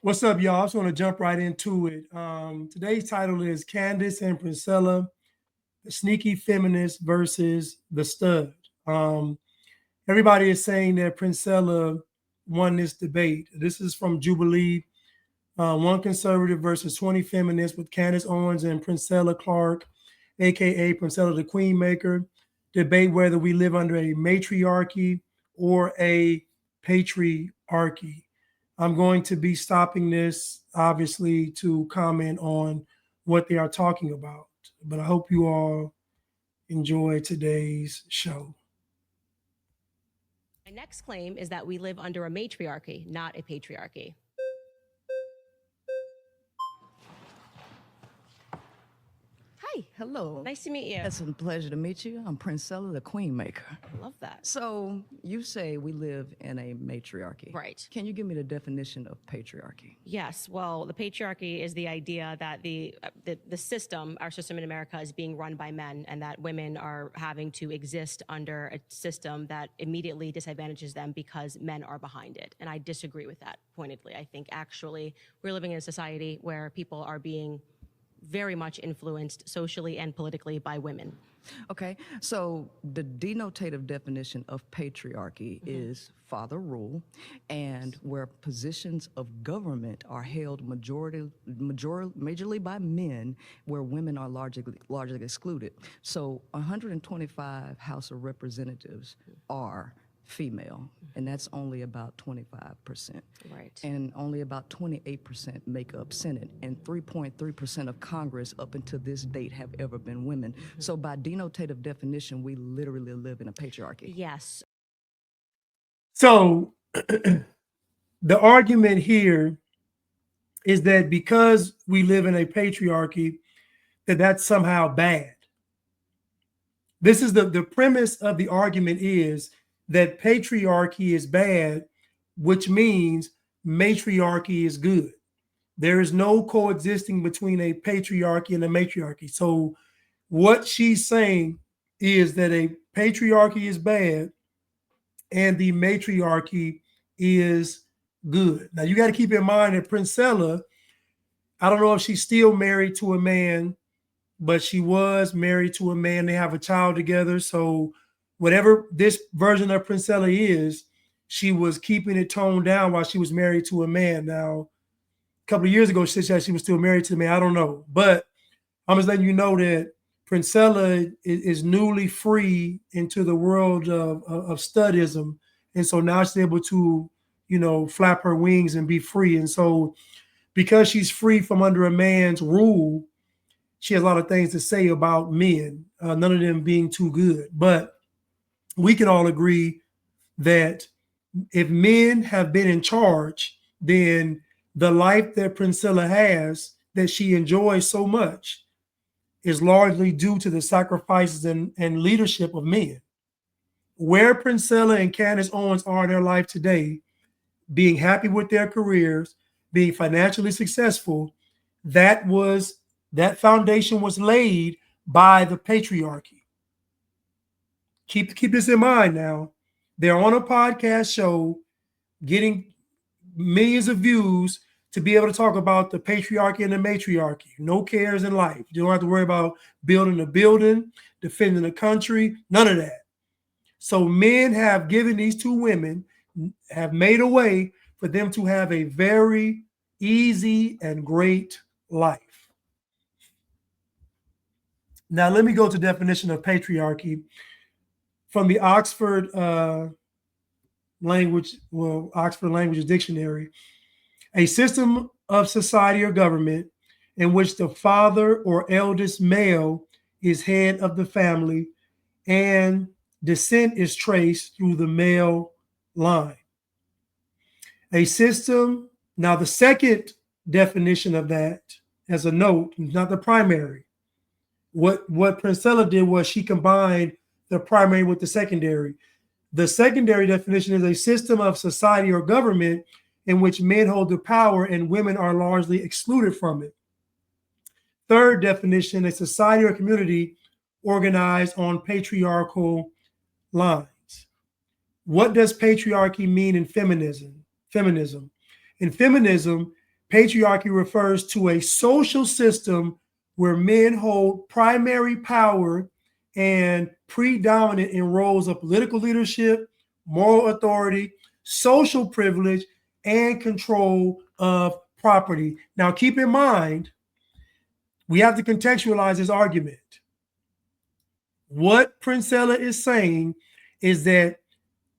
What's up, y'all? I just want to jump right into it. Today's title is Candace and Princella, the sneaky feminist versus the stud. Um, Everybody is saying that Princella won this debate. This is from Jubilee, one conservative versus 20 feminists with Candace Owens and Princella Clark, aka Princella the Queenmaker, debate whether we live under a matriarchy or a patriarchy. I'm going to be stopping this, obviously, to comment on what they are talking about. But I hope you all enjoy today's show. My next claim is that we live under a matriarchy, not a patriarchy. Hi. Hello. Nice to meet you. It's a pleasure to meet you. I'm Princella, the Queenmaker. I love that. So you say we live in a matriarchy. Right. Can you give me the definition of patriarchy? Yes. Well, the patriarchy is the idea that the system, our system in America, is being run by men, and that women are having to exist under a system that immediately disadvantages them because men are behind it. And I disagree with that pointedly. I think actually we're living in a society where people are being very much influenced socially and politically by women. Okay, so the denotative definition of patriarchy is father rule, and where positions of government are held majorly by men, where women are largely excluded. So 125 House of Representatives are female, and that's only about 25%. Right. And only about 28% make up Senate, and 3.3% of Congress up until this date have ever been women. So by denotative definition, we literally live in a patriarchy. Yes. So the argument here is that because we live in a patriarchy, that's somehow bad. This is the premise of the argument is that patriarchy is bad, which means matriarchy is good. There is no coexisting between a patriarchy and a matriarchy. So what she's saying is that a patriarchy is bad and the matriarchy is good. Now you got to keep in mind that Princella, I don't know if she's still married to a man, but she was married to a man. They have a child together. So whatever this version of Princella is, she was keeping it toned down while she was married to a man. Now, a couple of years ago, she said she was still married to a man. I don't know. But I'm just letting you know that Princella is newly free into the world of studism. And so now she's able to, flap her wings and be free. And so because she's free from under a man's rule, she has a lot of things to say about men, none of them being too good. But we can all agree that if men have been in charge, then the life that Princella has, that she enjoys so much, is largely due to the sacrifices and leadership of men. Where Princella and Candace Owens are in their life today, being happy with their careers, being financially successful, that foundation was laid by the patriarchy. Keep this in mind now. They're on a podcast show getting millions of views to be able to talk about the patriarchy and the matriarchy. No cares in life. You don't have to worry about building a building, defending the country, none of that. So men have given these two women, have made a way for them to have a very easy and great life. Now, let me go to definition of patriarchy from the Oxford Language Dictionary. A system of society or government in which the father or eldest male is head of the family and descent is traced through the male line. A system, now the second definition of that, as a note, not the primary. What Princella did was she combined the primary with the secondary. The secondary definition is a system of society or government in which men hold the power and women are largely excluded from it. Third definition, a society or community organized on patriarchal lines. What does patriarchy mean in feminism? In feminism, patriarchy refers to a social system where men hold primary power and predominant in roles of political leadership, moral authority, social privilege, and control of property. Now, keep in mind, we have to contextualize this argument. What Princella is saying is that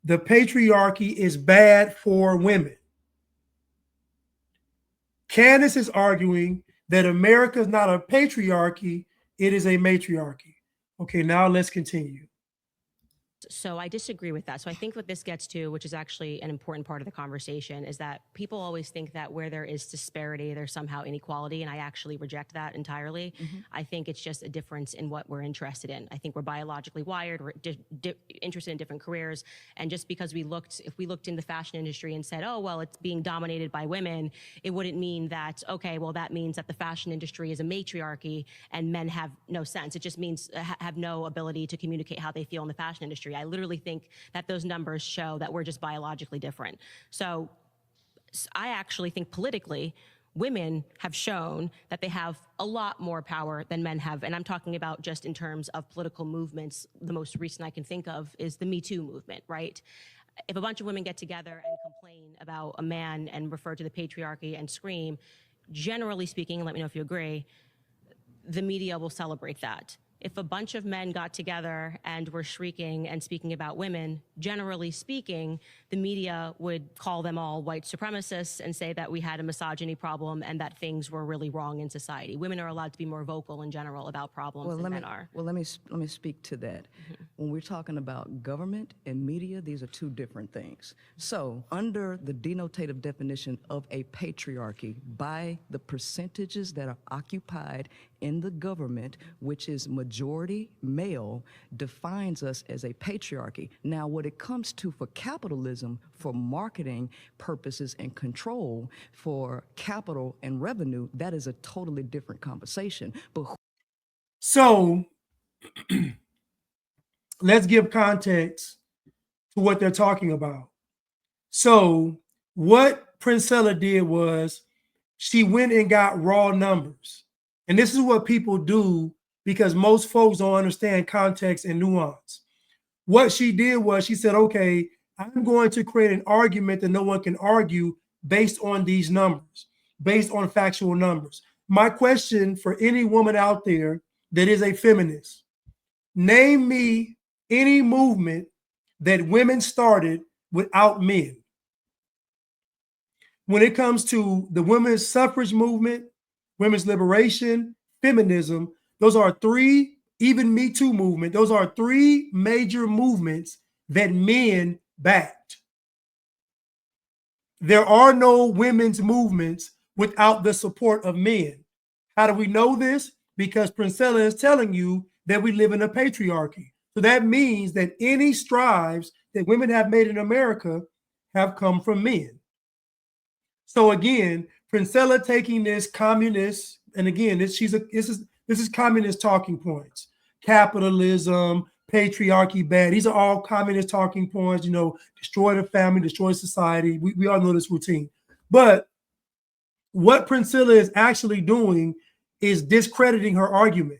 the patriarchy is bad for women. Candace is arguing that America is not a patriarchy, it is a matriarchy. Okay, now let's continue. So I disagree with that. So I think what this gets to, which is actually an important part of the conversation, is that people always think that where there is disparity, there's somehow inequality. And I actually reject that entirely. I think it's just a difference in what we're interested in. I think we're biologically wired, we're interested in different careers. And just because if we looked in the fashion industry and said, oh, well, it's being dominated by women, it wouldn't mean that, okay, well, that means that the fashion industry is a matriarchy and men have no sense. It just means have no ability to communicate how they feel in the fashion industry. I literally think that those numbers show that we're just biologically different. So I actually think politically, women have shown that they have a lot more power than men have. And I'm talking about just in terms of political movements. The most recent I can think of is the Me Too movement, right? If a bunch of women get together and complain about a man and refer to the patriarchy and scream, generally speaking, let me know if you agree, the media will celebrate that. If a bunch of men got together and were shrieking and speaking about women, generally speaking, the media would call them all white supremacists and say that we had a misogyny problem and that things were really wrong in society. Women are allowed to be more vocal in general about problems than men are. Well, let me speak to that. When we're talking about government and media, these are two different things. So under the denotative definition of a patriarchy, by the percentages that are occupied in the government, which is majority male, defines us as a patriarchy. Now, when it comes to for capitalism, for marketing purposes and control, for capital and revenue, that is a totally different conversation. But so let's give context to what they're talking about. So what Princella did was she went and got raw numbers. And this is what people do because most folks don't understand context and nuance. What she did was she said, okay, I'm going to create an argument that no one can argue based on these numbers, based on factual numbers. My question for any woman out there that is a feminist, name me any movement that women started without men. When it comes to the women's suffrage movement, women's liberation, feminism, those are three, even Me Too movement, those are three major movements that men backed. There are no women's movements without the support of men. How do we know this? Because Princella is telling you that we live in a patriarchy. So that means that any strides that women have made in America have come from men. So again, Princella taking this communist, and again, this is communist talking points. Capitalism, patriarchy, bad. These are all communist talking points, destroy the family, destroy society. We all know this routine. But what Princella is actually doing is discrediting her argument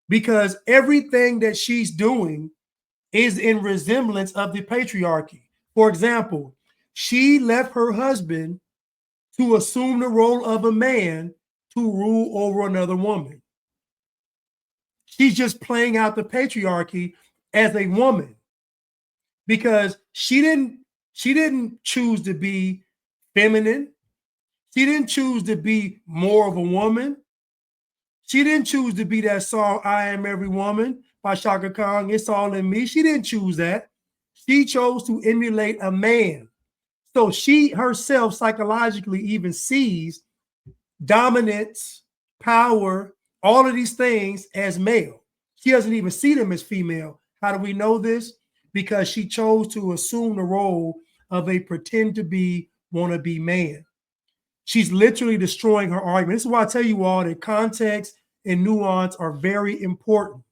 because everything that she's doing is in resemblance of the patriarchy. For example, she left her husband to assume the role of a man to rule over another woman. She's just playing out the patriarchy as a woman because she didn't choose to be feminine. She didn't choose to be more of a woman. She didn't choose to be that song, I Am Every Woman by Shaka Khan, It's All in Me. She didn't choose that. She chose to emulate a man. So she herself psychologically even sees dominance, power, all of these things as male. She doesn't even see them as female. How do we know this? Because she chose to assume the role of a pretend to be, wannabe man. She's literally destroying her argument. This is why I tell you all that context and nuance are very important.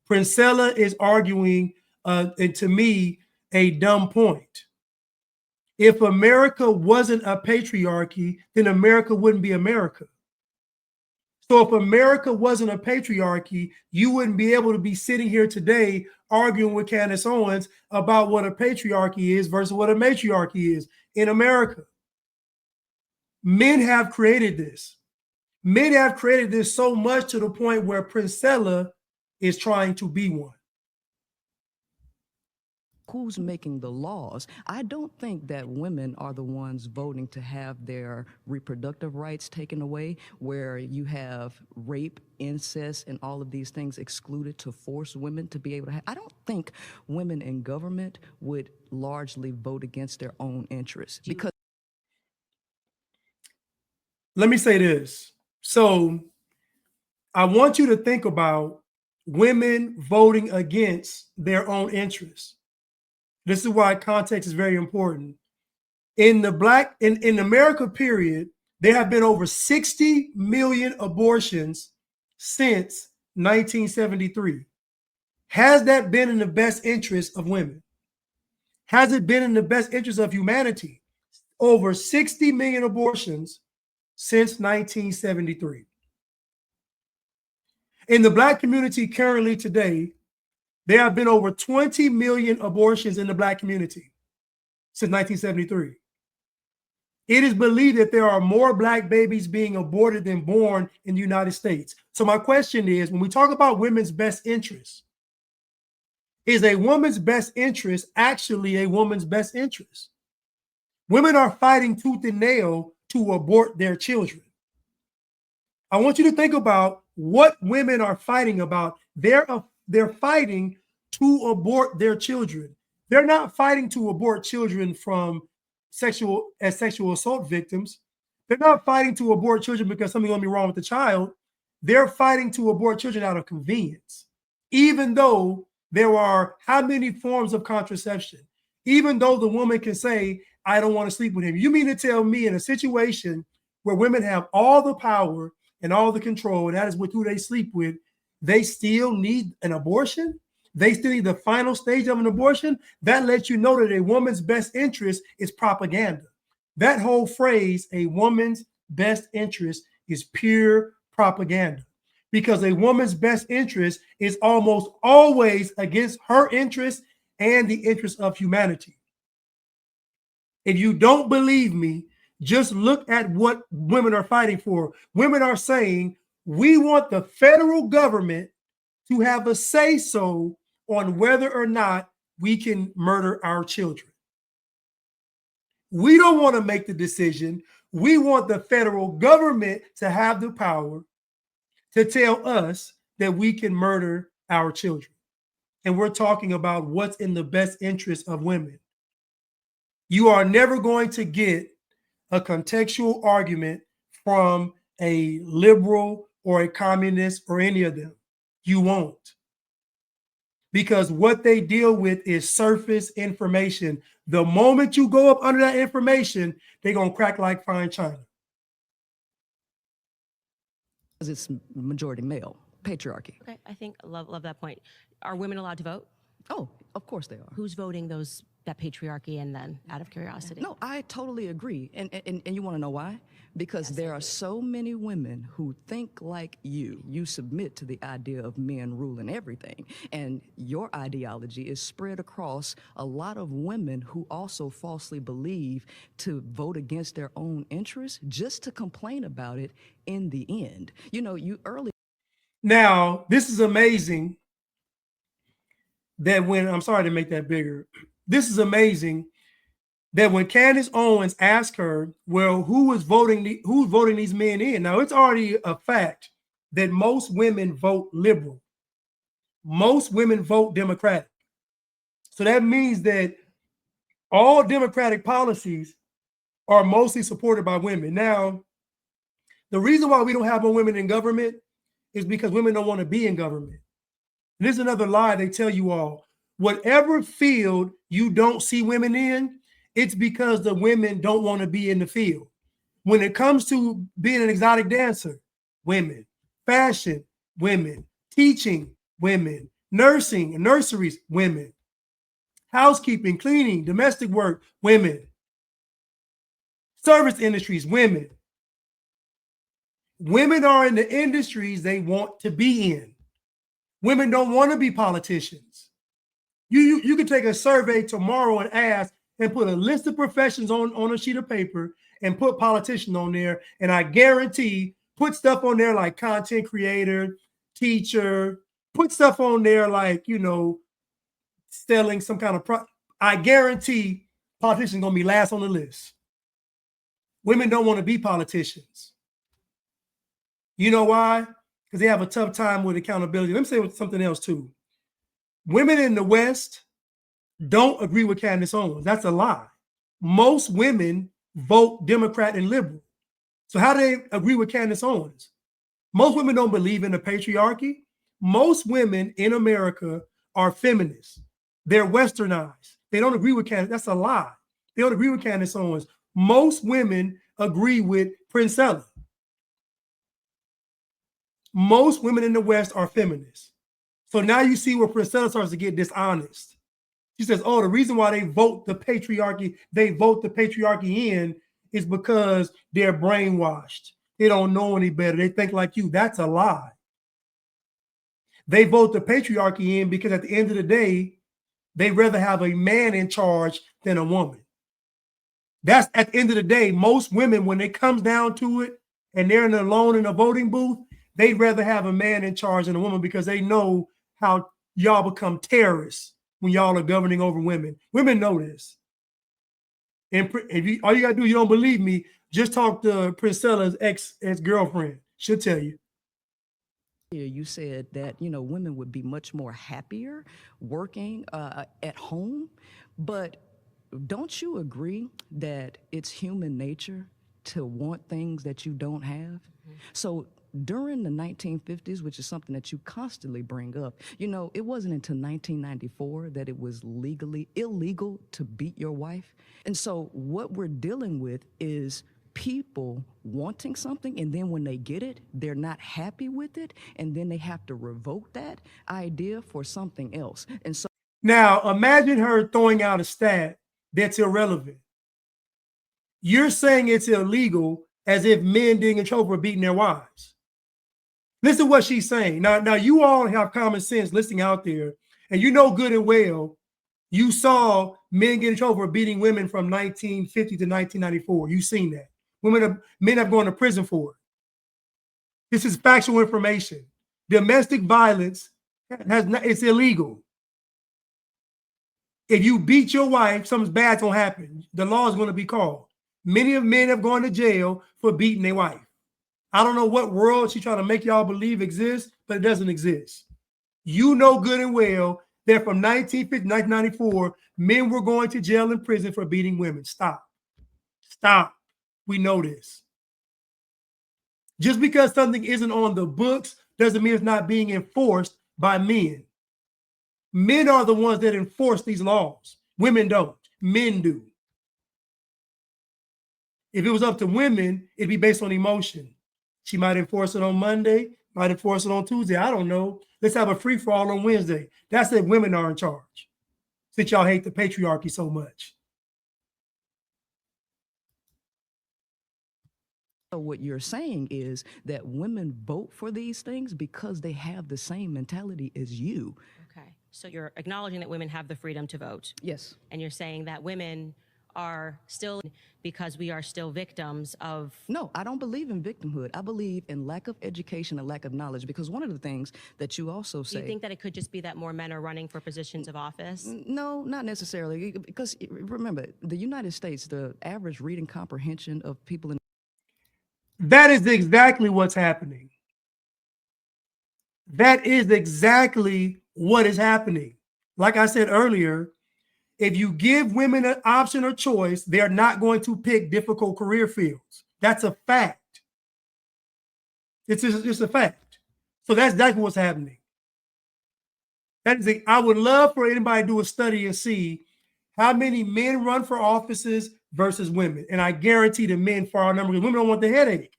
Princella is arguing, and to me, a dumb point. If America wasn't a patriarchy, then America wouldn't be America. So if America wasn't a patriarchy, you wouldn't be able to be sitting here today arguing with Candace Owens about what a patriarchy is versus what a matriarchy is in America. Men have created this. Men have created this so much to the point where Princella is trying to be one. Who's making the laws? I don't think that women are the ones voting to have their reproductive rights taken away, where you have rape, incest, and all of these things excluded to force women to be able to have. I don't think women in government would largely vote against their own interests because. Let me say this. So I want you to think about women voting against their own interests. This is why context is very important. In the America period, there have been over 60 million abortions since 1973. Has that been in the best interest of women? Has it been in the best interest of humanity? Over 60 million abortions since 1973. In the Black community currently today, there have been over 20 million abortions in the Black community since 1973. It is believed that there are more Black babies being aborted than born in the United States. So my question is, when we talk about women's best interest, is a woman's best interest actually a woman's best interest? Women are fighting tooth and nail to abort their children. I want you to think about what women are fighting about. They're fighting to abort their children. They're not fighting to abort children from sexual assault victims. They're not fighting to abort children because something's going to be wrong with the child. They're fighting to abort children out of convenience, even though there are how many forms of contraception, even though the woman can say, I don't want to sleep with him. You mean to tell me in a situation where women have all the power and all the control, and that is with who they sleep with, they still need an abortion? They still need the final stage of an abortion? That lets you know that a woman's best interest is propaganda. That whole phrase, a woman's best interest, is pure propaganda, because a woman's best interest is almost always against her interest and the interest of humanity. If you don't believe me, just look at what women are fighting for. Women are saying, we want the federal government to have a say-so on whether or not we can murder our children. We don't want to make the decision. We want the federal government to have the power to tell us that we can murder our children. And we're talking about what's in the best interest of women. You are never going to get a contextual argument from a liberal or a communist or any of them. You won't. Because what they deal with is surface information. The moment you go up under that information, they're going to crack like fine china. Because it's majority male, patriarchy. Okay, I think love that point. Are women allowed to vote? Oh, of course they are. Who's voting that patriarchy, and then out of curiosity? No, I totally agree. And you want to know why? Because there are so many women who think like you. You submit to the idea of men ruling everything. And your ideology is spread across a lot of women who also falsely believe to vote against their own interests just to complain about it in the end. You know, Now, this is amazing that when, I'm sorry to make that bigger. This is amazing that when Candace Owens asked her, well, who's voting these men in? Now, it's already a fact that most women vote liberal. Most women vote Democratic. So that means that all Democratic policies are mostly supported by women. Now, the reason why we don't have more women in government is because women don't want to be in government. And this is another lie they tell you all. Whatever field you don't see women in, it's because the women don't want to be in the field. When it comes to being an exotic dancer, women. Fashion, women. Teaching, women. Nursing, nurseries, women. Housekeeping, cleaning, domestic work, women. Service industries, women. Women are in the industries they want to be in. Women don't want to be politicians. You could take a survey tomorrow and ask and put a list of professions on a sheet of paper and put politician on there. And I guarantee put stuff on there like content creator, teacher, put stuff on there like, selling some kind of I guarantee politicians going to be last on the list. Women don't want to be politicians. You know why? Because they have a tough time with accountability. Let me say something else too. Women in the West don't agree with Candace Owens. That's a lie. Most women vote Democrat and liberal. So how do they agree with Candace Owens? Most women don't believe in the patriarchy. Most women in America are feminists. They're westernized. They don't agree with Candace. That's a lie. They don't agree with Candace Owens. Most women agree with Princella. Most women in the West are feminists. So now you see where Princella starts to get dishonest. She says, oh, the reason why they vote the patriarchy in is because they're brainwashed. They don't know any better. They think like you. That's a lie. They vote the patriarchy in because at the end of the day, they'd rather have a man in charge than a woman. That's at the end of the day, most women, when it comes down to it and they're alone in a voting booth, they'd rather have a man in charge than a woman because they know how y'all become terrorists when y'all are governing over women. Women know this. And if all you gotta do, you don't believe me, just talk to Princella's ex-girlfriend. She'll tell you. You said that, women would be much more happier working at home, but don't you agree that it's human nature to want things that you don't have? Mm-hmm. So during the 1950s, which is something that you constantly bring up, it wasn't until 1994 that it was legally illegal to beat your wife. And so what we're dealing with is people wanting something, and then when they get it, they're not happy with it, and then they have to revoke that idea for something else. And so now imagine her throwing out a stat that's irrelevant. You're saying it's illegal as if men didn't get in trouble for beating their wives. Listen to what she's saying. Now you all have common sense listening out there, and you know good and well you saw men get in trouble for beating women from 1950 to 1994. You've seen that. Men have gone to prison for it. This is factual information. Domestic violence it's illegal. If you beat your wife, something bad's gonna happen. The law is gonna be called. Many of men have gone to jail for beating their wife. I don't know what world she's trying to make y'all believe exists, but it doesn't exist. You know good and well that from 1950 to 1994, men were going to jail and prison for beating women. Stop. We know this. Just because something isn't on the books doesn't mean it's not being enforced by men. Men are the ones that enforce these laws. Women don't. Men do. If it was up to women, it'd be based on emotion. She might enforce it on Monday, might enforce it on Tuesday. I don't know. Let's have a free-for-all on Wednesday. That's if women are in charge, since y'all hate the patriarchy so much. So what you're saying is that women vote for these things because they have the same mentality as you. Okay. So you're acknowledging that women have the freedom to vote. Yes. And you're saying that women are still, because we are still victims of... No, I don't believe in victimhood. I believe in lack of education and lack of knowledge, because one of the things that you also say... Do you think that it could just be that more men are running for positions of office? No, not necessarily, because remember, the United States, the average reading comprehension of people in... That is exactly what's happening. That is exactly what is happening. Like I said earlier, if you give women an option or choice, they're not going to pick difficult career fields. That's a fact. It's just a fact. So that's exactly what's happening. I would love for anybody to do a study and see how many men run for offices versus women. And I guarantee the men far outnumber, because women don't want the headache.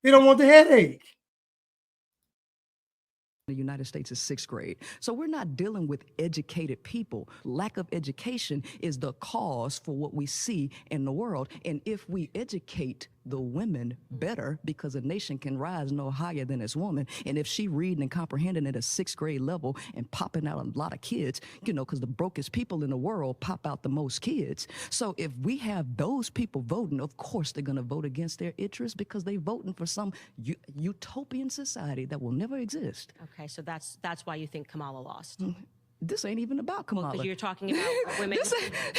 They don't want the headache. the United States is 6th grade. So we're not dealing with educated people. Lack of education is the cause for what we see in the world. And if we educate the women better, because a nation can rise no higher than its woman, and if she reading and comprehending at a 6th grade level and popping out a lot of kids, you know, because the brokest people in the world pop out the most kids. So if we have those people voting, of course they're going to vote against their interests because they're voting for some utopian society that will never exist. Okay, so that's why you think Kamala lost. This ain't even about Kamala. Because you're talking about women.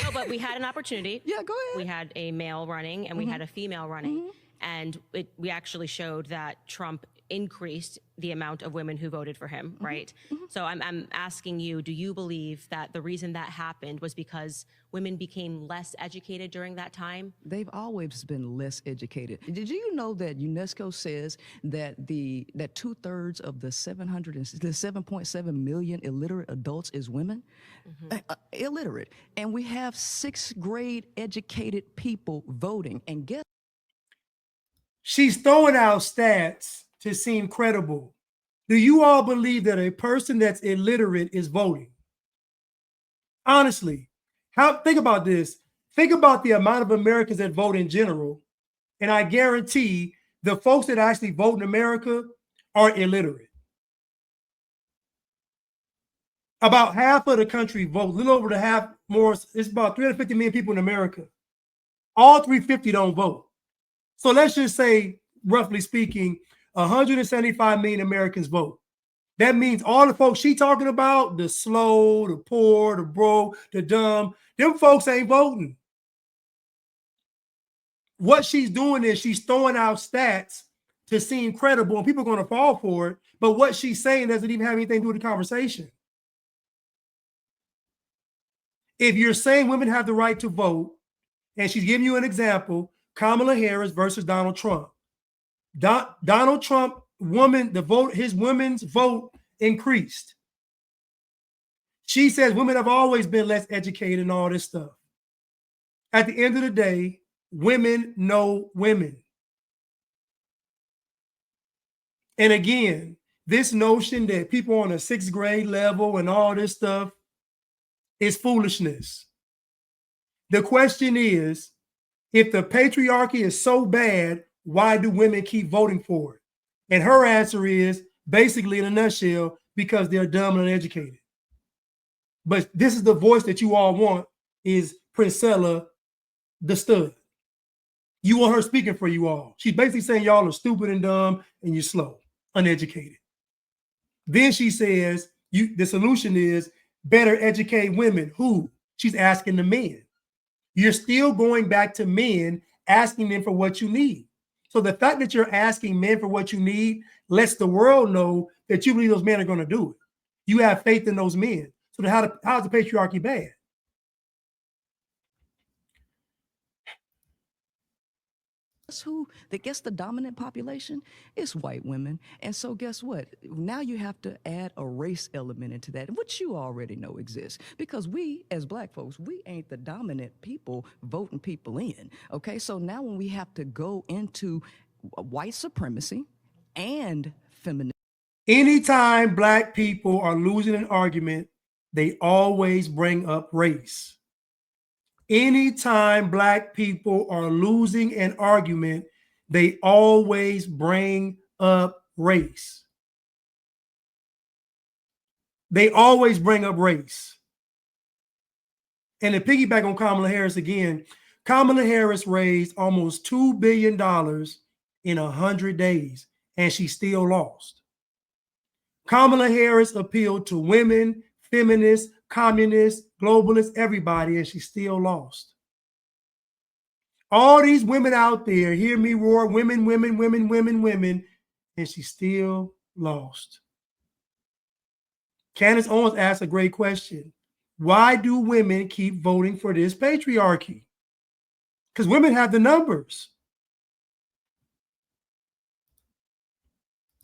No, but we had an opportunity. Yeah, go ahead. We had a male running and we had a female running. And we actually showed that Trump increased the amount of women who voted for him, right? So I'm asking you, do you believe that the reason that happened was because women became less educated during that time? They've always been less educated. Did you know that UNESCO says that that 2/3 of the 7.7 million illiterate adults is women? Illiterate. And we have 6th grade educated people voting. And guess She's throwing out stats to seem credible. Do you all believe that a person that's illiterate is voting? Honestly, think about this. Think about the amount of Americans that vote in general, and I guarantee the folks that actually vote in America are illiterate. About half of the country vote, a little over the half more. It's about 350 million people in America. All 350 don't vote. So let's just say, roughly speaking, 175 million Americans vote. That means all the folks she talking about, the slow, the poor, the broke, the dumb, them folks ain't voting. What she's doing is she's throwing out stats to seem credible, and people are going to fall for it. But what she's saying doesn't even have anything to do with the conversation. If you're saying women have the right to vote, and she's giving you an example, Kamala Harris versus Donald Trump. Donald Trump, his women's vote increased. She says women have always been less educated and all this stuff. At the end of the day, women know women. And again, this notion that people on a 6th grade level and all this stuff is foolishness. The question is, if the patriarchy is so bad, why do women keep voting for it? And her answer is basically, in a nutshell, because they're dumb and uneducated. But this is the voice that you all want, is Princella, the stud. You want her speaking for you all. She's basically saying y'all are stupid and dumb and you're slow, uneducated. Then she says the solution is better educate women. Who? She's asking the men. You're still going back to men, asking them for what you need. So the fact that you're asking men for what you need lets the world know that you believe those men are going to do it. You have faith in those men. So how's the patriarchy bad? Guess the dominant population is white women. And so guess what? Now you have to add a race element into that, which you already know exists. Because we, as black folks, we ain't the dominant people voting people in. Okay, so now when we have to go into white supremacy and feminism. Anytime black people are losing an argument, they always bring up race. Anytime black people are losing an argument, they always bring up race. They always bring up race. And to piggyback on Kamala Harris again, Kamala Harris raised almost $2 billion in 100 days, and she still lost. Kamala Harris appealed to women, feminists, communists, globalists, everybody, and she still lost. All these women out there, hear me roar, women, women, women, women, women, and she still lost. Candace Owens asked a great question. Why do women keep voting for this patriarchy? Because women have the numbers.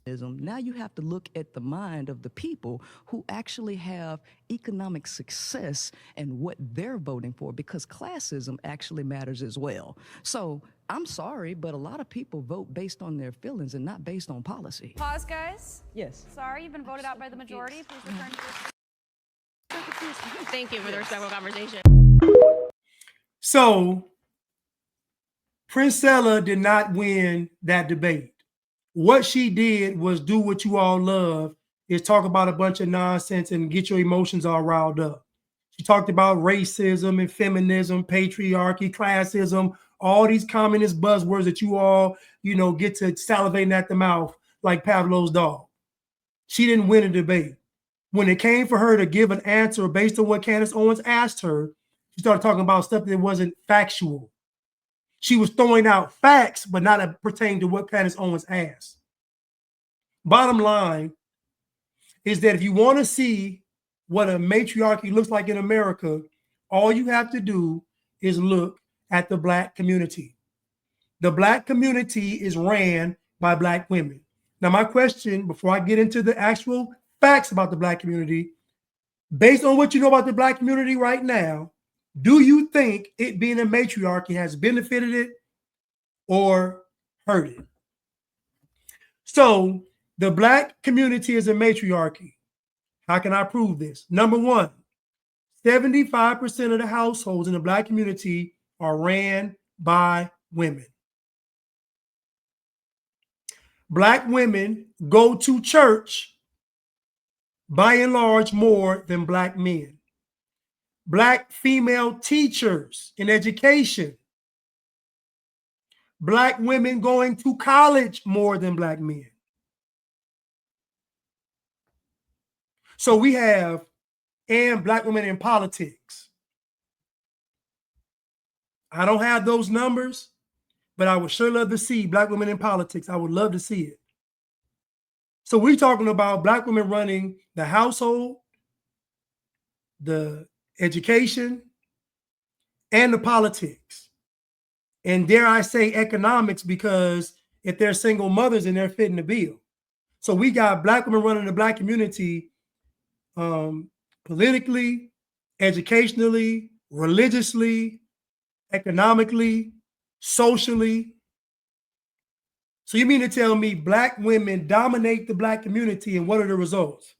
Now you have to look at the mind of the people who actually have economic success and what they're voting for, because classism actually matters as well. So I'm sorry, but a lot of people vote based on their feelings and not based on policy. Pause, guys. Yes. Sorry, you've been voted out by the majority. Please return to your Thank you for the respectful conversation. So Princella did not win that debate. What she did was do what you all love, is talk about a bunch of nonsense and get your emotions all riled up. She talked about racism and feminism, patriarchy, classism, all these communist buzzwords that you all, get to salivating at the mouth like Pavlov's dog. She didn't win a debate. When it came for her to give an answer based on what Candace Owens asked her, she started talking about stuff that wasn't factual. She was throwing out facts, but not pertaining to what Candace Owens asked. Bottom line is that if you want to see what a matriarchy looks like in America, all you have to do is look at the Black community. The Black community is ran by Black women. Now, my question, before I get into the actual facts about the Black community, based on what you know about the Black community right now, do you think it being a matriarchy has benefited it or hurt it? So the Black community is a matriarchy. How can I prove this? Number one, 75% of the households in the Black community are ran by women. Black women go to church by and large more than Black men. Black female teachers in education. Black women going to college more than Black men. So we have, and Black women in politics. I don't have those numbers, but I would sure love to see Black women in politics. I would love to see it. So we're talking about Black women running the household, the education, and the politics. And dare I say economics, because if they're single mothers and they're fitting the bill. So we got Black women running the Black community politically, educationally, religiously, economically, socially. So you mean to tell me Black women dominate the Black community, and what are the results?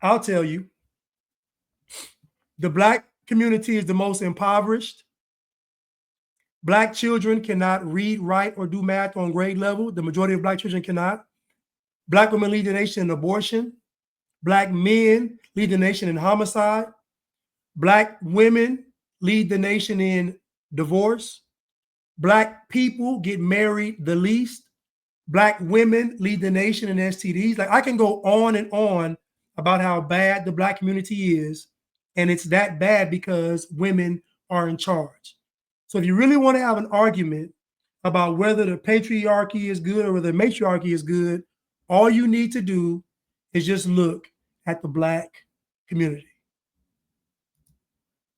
I'll tell you. The Black community is the most impoverished. Black children cannot read, write, or do math on grade level. The majority of Black children cannot. Black women lead the nation in abortion. Black men lead the nation in homicide. Black women lead the nation in divorce. Black people get married the least. Black women lead the nation in STDs. Like, I can go on and on about how bad the Black community is, and it's that bad because women are in charge. So if you really want to have an argument about whether the patriarchy is good or whether the matriarchy is good, all you need to do is just look at the Black community.